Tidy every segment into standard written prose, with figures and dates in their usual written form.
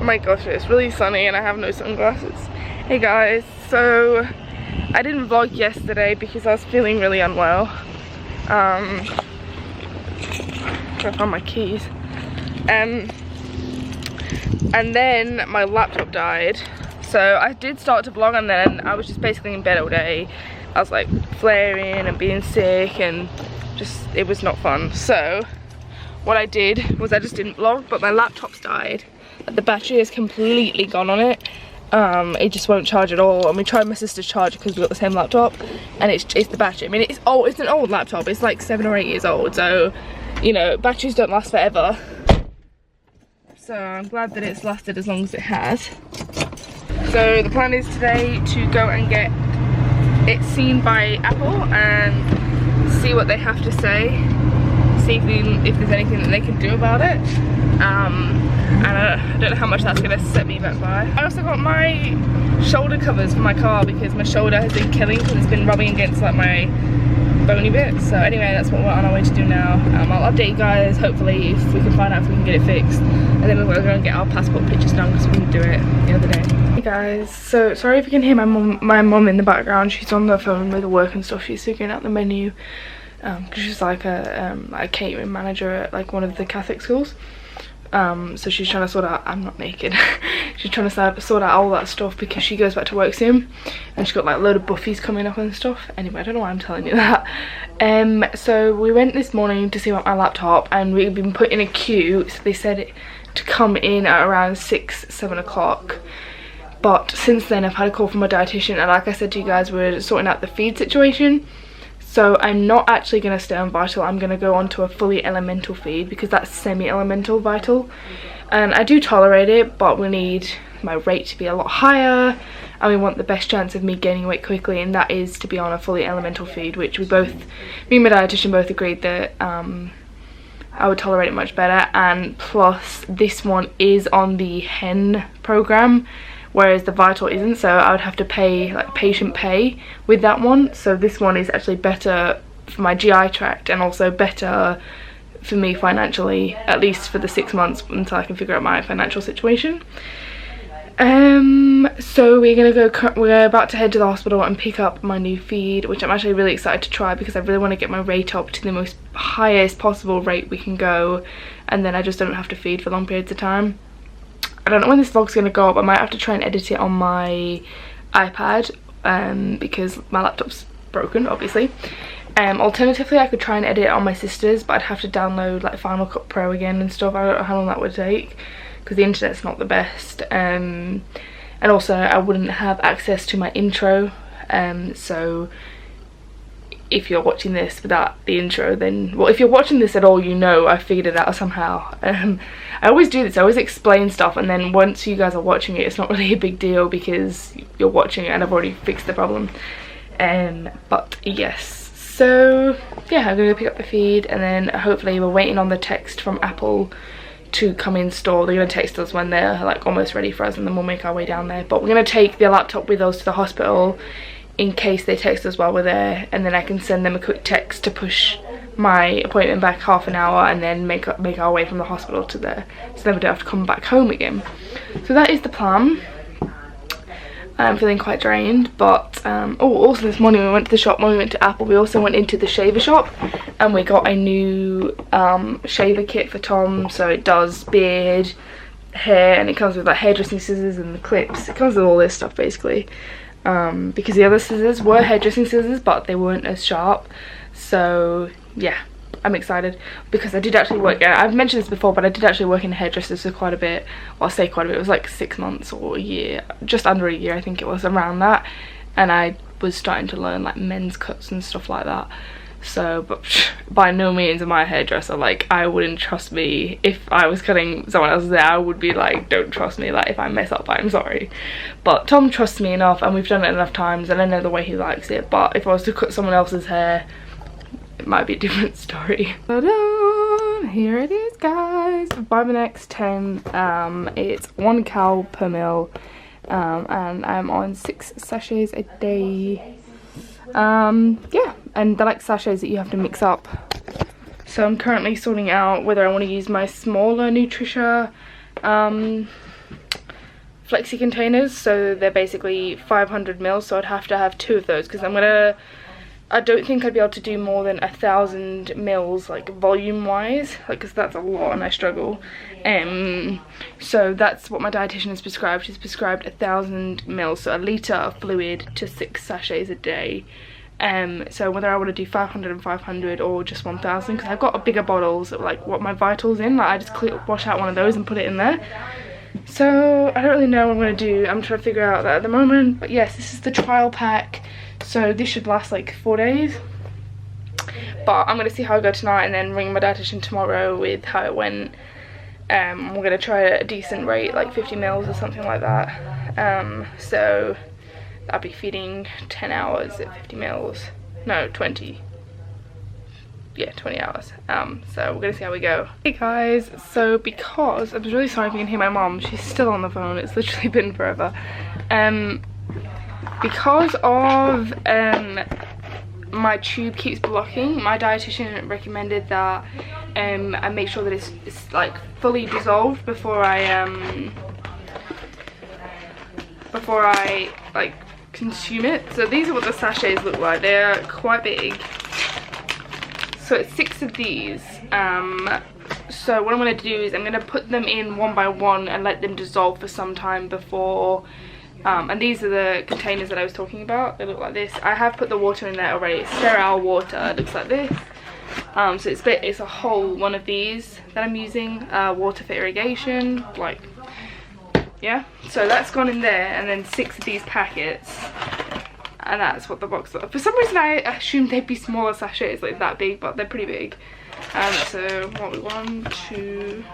my gosh, it's really sunny and I have no sunglasses. Hey guys, so I didn't vlog yesterday because I was feeling really unwell. Trying to find my keys. And then my laptop died. So I did start to vlog and then I was just basically in bed all day. I was like flaring and being sick and just, it was not fun. So what I did was I just didn't vlog, but my laptop's died. The battery is completely gone on it. It just won't charge at all. And we tried my sister's charger because we got the same laptop, and it's the battery. I mean, it's old. It's an old laptop. It's like 7 or 8 years old, so you know, batteries don't last forever. So I'm glad that it's lasted as long as it has. So the plan is today to go and get it seen by Apple and see what they have to say. See if there's anything that they can do about it. And I don't know how much that's going to set me back by. I also got my shoulder covers for my car because my shoulder has been killing because it's been rubbing against like my bony bit. So anyway, that's what we're on our way to do now. I'll update you guys hopefully if we can find out if we can get it fixed, and then we're going to get our passport pictures done because we didn't do it the other day. Hey guys, so sorry if you can hear my mum in the background. She's on the phone with work and stuff. She's figuring out the menu because she's like a catering manager at like one of the Catholic schools. So she's trying to sort out, I'm not naked, she's trying to sort out all that stuff because she goes back to work soon and she's got like a load of buffies coming up and stuff. Anyway, I don't know why I'm telling you that. So we went this morning to see about my laptop and we've been put in a queue, so they said to come in at around 6-7 o'clock. But since then I've had a call from my dietitian, and like I said to you guys, we're sorting out the feed situation. So I'm not actually going to stay on Vital. I'm going to go on to a fully elemental feed because that's semi-elemental Vital. And I do tolerate it, but we need my rate to be a lot higher. And we want the best chance of me gaining weight quickly, and that is to be on a fully elemental feed, which me and my dietitian both agreed that I would tolerate it much better. And plus, this one is on the HEN program, whereas the Vital isn't, so I would have to pay like patient pay with that one. So this one is actually better for my GI tract and also better for me financially, at least for the 6 months until I can figure out my financial situation. So we're about to head to the hospital and pick up my new feed, which I'm actually really excited to try because I really want to get my rate up to the most highest possible rate we can go, and then I just don't have to feed for long periods of time. I don't know when this vlog's going to go up. I might have to try and edit it on my iPad because my laptop's broken, obviously. Alternatively, I could try and edit it on my sister's, but I'd have to download like Final Cut Pro again and stuff. I don't know how long that would take because the internet's not the best. And also, I wouldn't have access to my intro. So if you're watching this without the intro, then, well, if you're watching this at all, you know I figured it out somehow. I always do this, I always explain stuff, and then once you guys are watching it, it's not really a big deal because you're watching it and I've already fixed the problem. But yes, so yeah, I'm gonna go pick up the feed, and then hopefully we're waiting on the text from Apple to come in store. They're gonna text us when they're like almost ready for us, and then we'll make our way down there. But we're gonna take the laptop with us to the hospital in case they text us while we're there, and then I can send them a quick text to push my appointment back half an hour and then make our way from the hospital to there, so then we don't have to come back home again. So that is the plan. I'm feeling quite drained, but also this morning we went to the shop. When we went to Apple, we also went into the shaver shop and we got a new shaver kit for Tom. So it does beard, hair, and it comes with like hairdressing scissors and the clips. It comes with all this stuff basically. Because the other scissors were hairdressing scissors, but they weren't as sharp. So yeah, I'm excited because I did actually work, I've mentioned this before, but I did actually work in hairdressers for quite a bit. Well, I'll say quite a bit, it was like 6 months or a year, just under a year I think it was, around that. And I was starting to learn like men's cuts and stuff like that. So, but by no means am I a hairdresser. Like, I wouldn't trust me if I was cutting someone else's hair. I would be like, don't trust me. Like, if I mess up, I'm sorry. But Tom trusts me enough, and we've done it enough times, and I know the way he likes it. But if I was to cut someone else's hair, it might be a different story. Ta-da! Here it is, guys. Vivanex 10. It's 1 cal per mil, and I'm on 6 sachets a day. Yeah, and they're like sachets that you have to mix up. So I'm currently sorting out whether I want to use my smaller Nutricia flexi containers, so they're basically 500 mils, so I'd have to have 2 of those because I don't think I'd be able to do more than 1,000 mils, like volume wise, like, because that's a lot and I struggle. So that's what my dietitian has prescribed. She's prescribed 1,000 mils, so a litre of fluid to 6 sachets a day. So whether I want to do 500 and 500 or just 1,000, because I've got bigger bottles of like what my Vitals in, like I just wash out one of those and put it in there. So I don't really know what I'm going to do. I'm trying to figure out that at the moment. But yes, this is the trial pack, so this should last like 4 days. But I'm going to see how I go tonight and then ring my dietitian tomorrow with how it went. We're going to try a decent rate, like 50 mils or something like that. So I'll be feeding 10 hours at 50 mils. No, 20. Yeah, 20 hours. So we're gonna see how we go. Hey guys, so because I'm really sorry if you can hear my mom, she's still on the phone, it's literally been forever. Because of my tube keeps blocking, my dietitian recommended that I make sure that it's like fully dissolved before I like consume it. So these are what the sachets look like. They're quite big. So it's 6 of these. So what I'm going to do is I'm going to put them in one by one and let them dissolve for some time before. And these are the containers that I was talking about. They look like this. I have put the water in there already. It's sterile water. It looks like this. So it's a whole one of these that I'm using. Water for irrigation. Like, yeah. So that's gone in there, and then 6 of these packets. And that's what the box looks like. For some reason I assumed they'd be smaller sachets, like that big, but they're pretty big. So what we 1, 2,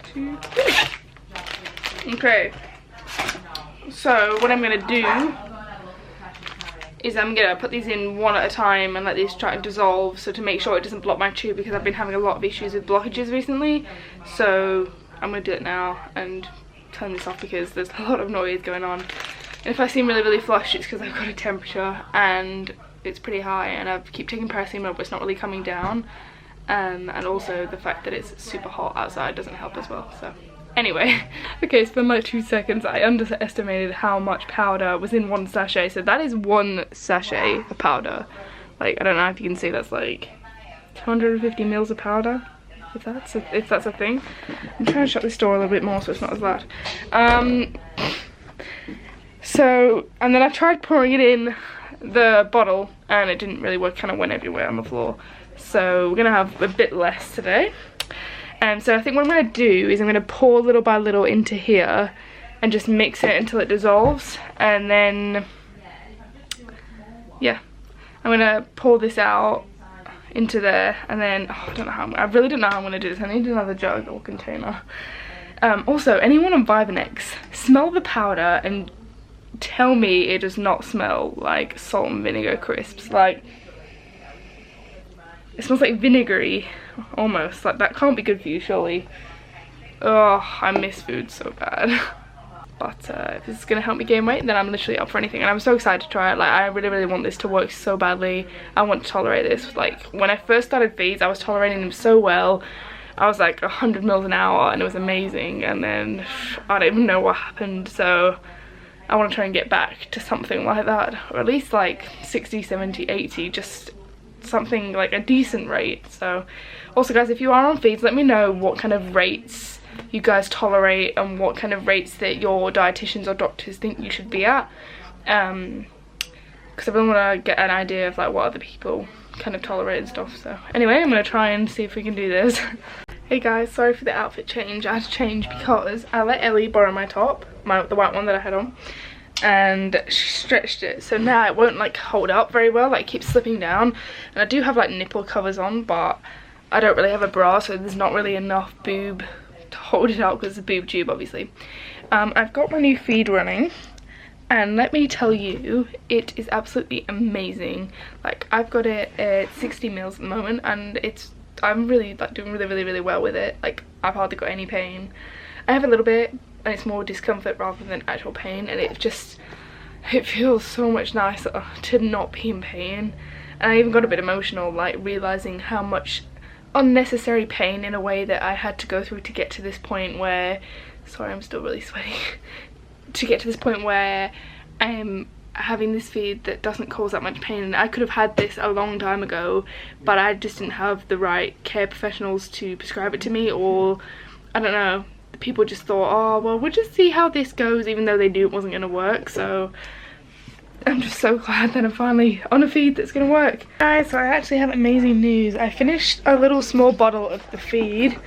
3. Okay. So what I'm gonna do is I'm gonna put these in one at a time and let these try to dissolve, so to make sure it doesn't block my tube, because I've been having a lot of issues with blockages recently. So I'm gonna do it now and turn this off because there's a lot of noise going on. And if I seem really flushed, it's because I've got a temperature and it's pretty high, and I keep taking paracetamol but it's not really coming down. And also the fact that it's super hot outside doesn't help as well. So anyway, okay, so for like 2 seconds I underestimated how much powder was in 1 sachet. So that is 1 sachet of powder. Like, I don't know if you can see, that's like 250 mils of powder, if that's a thing. I'm trying to shut this door a little bit more so it's not as loud. So, and then I tried pouring it in the bottle and it didn't really work, kind of went everywhere on the floor. So we're gonna have a bit less today. So I think what I'm gonna do is I'm gonna pour little by little into here and just mix it until it dissolves, and then yeah, I'm gonna pour this out into there, and then I really don't know how I'm gonna do this. I need another jug or container. Also, anyone on Vivanex, smell the powder and tell me it does not smell like salt and vinegar crisps. Like, it smells like vinegary almost. Like, that can't be good for you, surely. Oh, I miss food so bad. But if this is gonna help me gain weight, then I'm literally up for anything, and I'm so excited to try it. Like, I really want this to work so badly. I want to tolerate this. Like, when I first started feeds, I was tolerating them so well. I was like 100 mils an hour and it was amazing, and then I don't even know what happened. So I want to try and get back to something like that, or at least like 60, 70, 80, just something like a decent rate. So also guys, if you are on feeds, let me know what kind of rates you guys tolerate and what kind of rates that your dietitians or doctors think you should be at, because I really want to get an idea of like what other people kind of tolerate and stuff. So anyway, I'm going to try and see if we can do this. Hey guys, sorry for the outfit change. I had to change because I let Ellie borrow my top, the white one that I had on, and she stretched it, so now it won't like hold up very well, like it keeps slipping down. And I do have like nipple covers on, but I don't really have a bra, so there's not really enough boob to hold it up, because it's a boob tube obviously. I've got my new feed running, and let me tell you, it is absolutely amazing. Like, I've got it at 60 mils at the moment, and I'm really like doing really well with it. Like, I've hardly got any pain. I have a little bit, and it's more discomfort rather than actual pain, and it feels so much nicer to not be in pain. And I even got a bit emotional, like realizing how much unnecessary pain in a way that I had to go through to get to this point where sorry, I'm still really sweaty, to get to this point where I'm having this feed that doesn't cause that much pain. And I could have had this a long time ago, but I just didn't have the right care professionals to prescribe it to me, or I don't know, people just thought, oh well, we'll just see how this goes, even though they knew it wasn't going to work. So I'm just so glad that I'm finally on a feed that's going to work. Guys, so I actually have amazing news. I finished a little small bottle of the feed,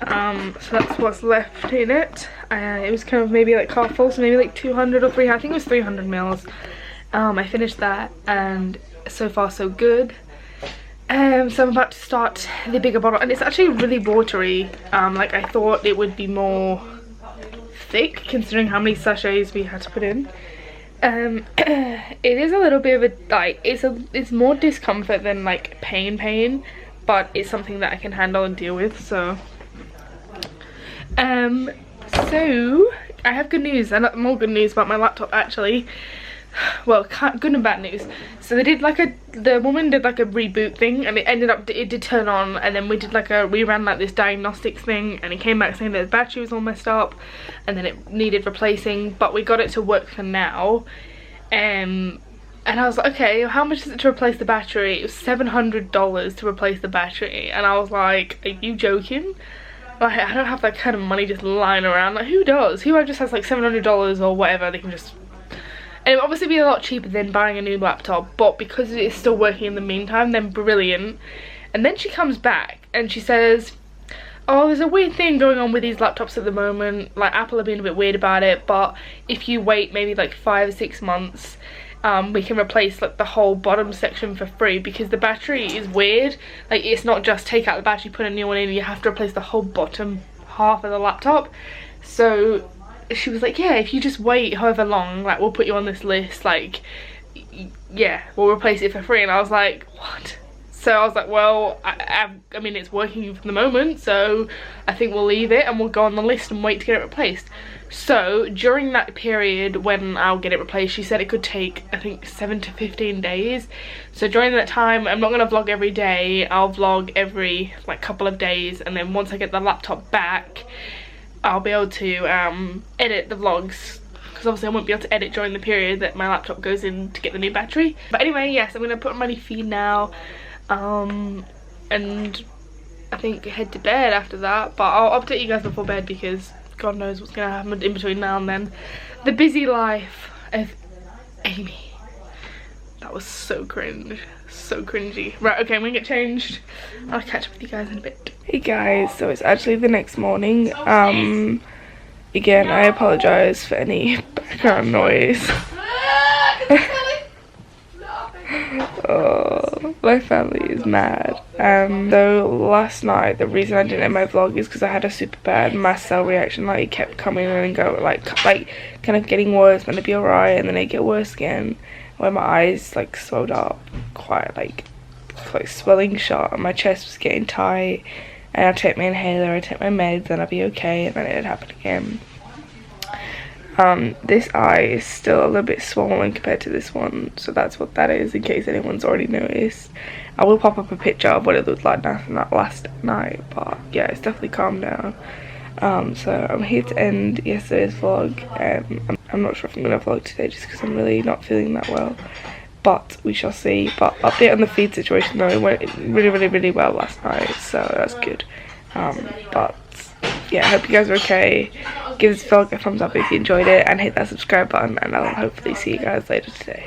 so that's what's left in it. It was kind of maybe like half full, so maybe like 200 or 300, I think it was 300 mils. I finished that, and so far so good. So I'm about to start the bigger bottle, and it's actually really watery. Like I thought it would be more thick considering how many sachets we had to put in. It is a little bit of a, like, it's more discomfort than like pain, but it's something that I can handle and deal with. So so I have good news, and more good news about my laptop actually. Well, good and bad news. So they did like the woman did like a reboot thing, and it ended up, it did turn on, and then we ran like this diagnostics thing, and it came back saying that the battery was all messed up and then it needed replacing, but we got it to work for now. And I was like, okay, how much is it to replace the battery? It was $700 to replace the battery, and I was like, are you joking? Like, I don't have that kind of money just lying around. Like, who does? Who just has like $700 or whatever they can just... And it would obviously be a lot cheaper than buying a new laptop, but because it is still working in the meantime, then brilliant. And then she comes back and she says, oh, there's a weird thing going on with these laptops at the moment. Like, Apple are being a bit weird about it, but if you wait maybe like 5 or 6 months, we can replace like the whole bottom section for free, because the battery is weird. Like, it's not just take out the battery, put a new one in, you have to replace the whole bottom half of the laptop. So she was like, yeah, if you just wait however long, like, we'll put you on this list, like, yeah, we'll replace it for free. And I was like, what? So I was like, well, I mean, it's working for the moment, so I think we'll leave it and we'll go on the list and wait to get it replaced. So during that period when I'll get it replaced, she said it could take, I think, 7 to 15 days. So during that time, I'm not going to vlog every day. I'll vlog every like couple of days, and then once I get the laptop back, I'll be able to edit the vlogs, because obviously I won't be able to edit during the period that my laptop goes in to get the new battery. But anyway, yes, I'm going to put on my new feed now, and I think head to bed after that. But I'll update you guys before bed, because God knows what's going to happen in between now and then. The busy life of Amy. That was so cringe. So cringy. Right, okay, I'm gonna get changed. I'll catch up with you guys in a bit. Hey guys, so it's actually the next morning. Again, I apologize for any background noise. Oh, my family is mad. So last night, the reason I didn't end my vlog is because I had a super bad mast cell reaction. Like, it kept coming in and go, like kind of getting worse, then it'd be alright, and then it'd get worse again, where my eyes like swelled up quite like swelling shut, and my chest was getting tight, and I'd take my inhaler, I'd take my meds, and I'd be okay, and then it'd happen again. This eye is still a little bit swollen compared to this one, so that's what that is, in case anyone's already noticed. I will pop up a picture of what it looked like last night, but yeah, it's definitely calmed down. So I'm here to end yesterday's vlog, and I'm not sure if I'm going to vlog today just because I'm really not feeling that well, but we shall see. But update on the feed situation though, it went really well last night, so that's good. But yeah, I hope you guys are okay. Give this vlog a thumbs up if you enjoyed it, and hit that subscribe button, and I'll hopefully see you guys later today.